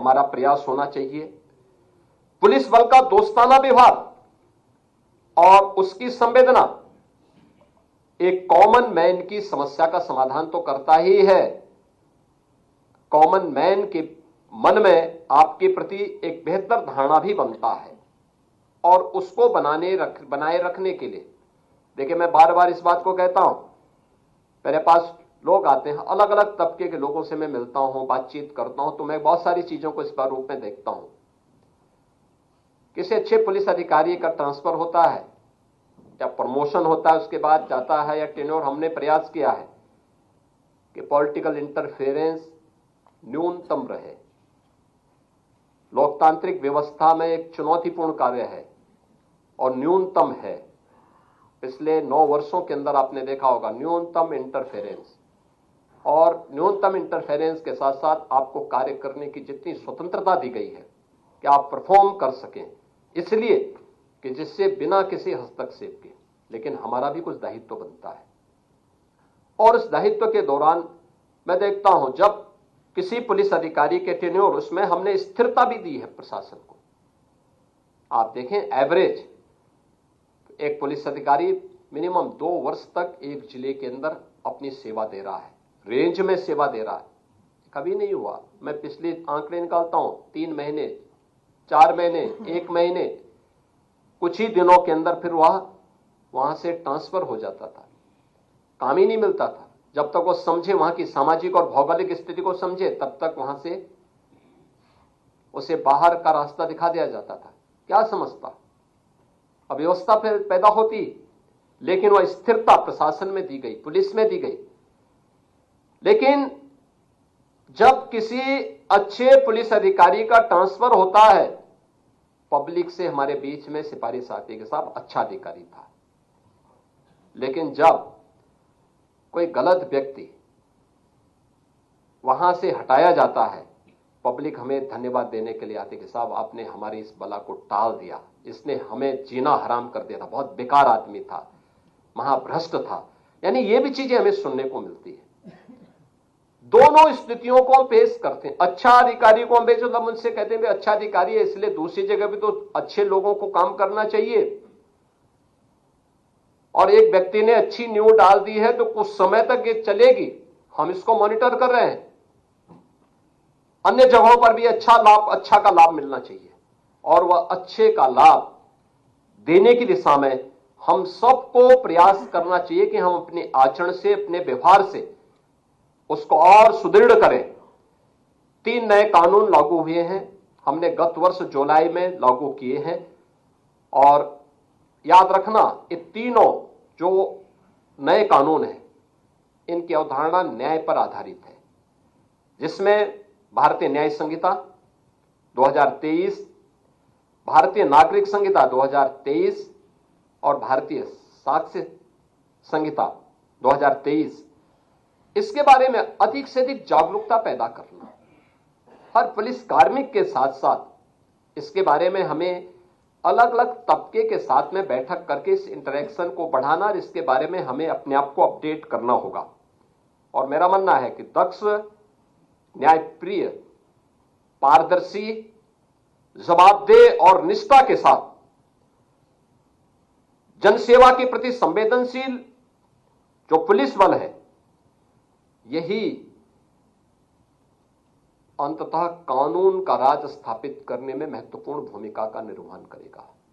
हमारा प्रयास होना चाहिए। पुलिस बल का दोस्ताना व्यवहार और उसकी संवेदना एक कॉमन मैन की समस्या का समाधान तो करता ही है। कॉमन मैन के मन में आपके प्रति एक बेहतर धारणा भी बनता है और उसको बनाए रखने के लिए, देखिए मैं बार बार इस बात को कहता हूं, मेरे पास लोग आते हैं, अलग अलग तबके के लोगों से मैं मिलता हूं, बातचीत करता हूं, तो मैं बहुत सारी चीजों को इस बार रूप में देखता हूं। किसी अच्छे पुलिस अधिकारी का ट्रांसफर होता है या प्रमोशन होता है, उसके बाद जाता है या टेन्योर, हमने प्रयास किया है कि पॉलिटिकल इंटरफेरेंस न्यूनतम रहे। लोकतांत्रिक व्यवस्था में एक चुनौतीपूर्ण कार्य है और न्यूनतम है। पिछले 9 वर्षों के अंदर आपने देखा होगा न्यूनतम इंटरफेरेंस, और न्यूनतम इंटरफेरेंस के साथ साथ आपको कार्य करने की जितनी स्वतंत्रता दी गई है कि आप परफॉर्म कर सकें, इसलिए कि जिससे बिना किसी हस्तक्षेप के, लेकिन हमारा भी कुछ दायित्व बनता है। और इस दायित्व के दौरान मैं देखता हूं जब किसी पुलिस अधिकारी के टेन्योर, उसमें हमने स्थिरता भी दी है प्रशासन को। आप देखें एवरेज एक पुलिस अधिकारी मिनिमम 2 वर्ष तक एक जिले के अंदर अपनी सेवा दे रहा है, रेंज में सेवा दे रहा है। कभी नहीं हुआ, मैं पिछले आंकड़े निकालता हूं, 3 महीने, 4 महीने, 1 महीने, कुछ ही दिनों के अंदर फिर वहां से ट्रांसफर हो जाता था। काम ही नहीं मिलता था। जब तक वो समझे, वहां की सामाजिक और भौगोलिक स्थिति को समझे, तब तक वहां से उसे बाहर का रास्ता दिखा दिया जाता था। क्या समझता? अव्यवस्था पैदा होती, लेकिन वह स्थिरता प्रशासन में दी गई, पुलिस में दी गई। लेकिन जब किसी अच्छे पुलिस अधिकारी का ट्रांसफर होता है, पब्लिक से हमारे बीच में सिफारिश आती है कि साहब अच्छा अधिकारी था। लेकिन जब कोई गलत व्यक्ति वहां से हटाया जाता है, पब्लिक हमें धन्यवाद देने के लिए आती है कि साहब आपने हमारी इस बला को टाल दिया, इसने हमें जीना हराम कर दिया था, बहुत बेकार आदमी था, महाभ्रष्ट था। यानी ये भी चीजें हमें सुनने को मिलती है। दोनों स्थितियों को हम पेश करते हैं। अच्छा अधिकारी को हम बेचो, उनसे कहते हैं अच्छा अधिकारी है, इसलिए दूसरी जगह भी तो अच्छे लोगों को काम करना चाहिए। और एक व्यक्ति ने अच्छी न्यूज डाल दी है तो कुछ समय तक ये चलेगी, हम इसको मॉनिटर कर रहे हैं। अन्य जगहों पर भी अच्छा का लाभ मिलना चाहिए, और वह अच्छे का लाभ देने की दिशा में हम सबको प्रयास करना चाहिए कि हम अपने आचरण से, अपने व्यवहार से उसको और सुदृढ़ करें। 3 नए कानून लागू हुए हैं, हमने गत वर्ष जुलाई में लागू किए हैं। और याद रखना, ये तीनों जो नए कानून हैं, इनकी अवधारणा न्याय पर आधारित है, जिसमें भारतीय न्याय संहिता 2023, भारतीय नागरिक संहिता 2023 और भारतीय साक्ष्य संहिता 2023, इसके बारे में अधिक से अधिक जागरूकता पैदा करना। हर पुलिस कार्मिक के साथ साथ इसके बारे में हमें अलग अलग तबके के साथ में बैठक करके इस इंटरेक्शन को बढ़ाना, और इसके बारे में हमें अपने आप को अपडेट करना होगा। और मेरा मानना है कि दक्ष, न्यायप्रिय, पारदर्शी, जवाबदेह और निष्ठा के साथ जनसेवा के प्रति संवेदनशील जो पुलिस बल है, यही अंततः कानून का राज स्थापित करने में महत्वपूर्ण भूमिका का निर्वहन करेगा।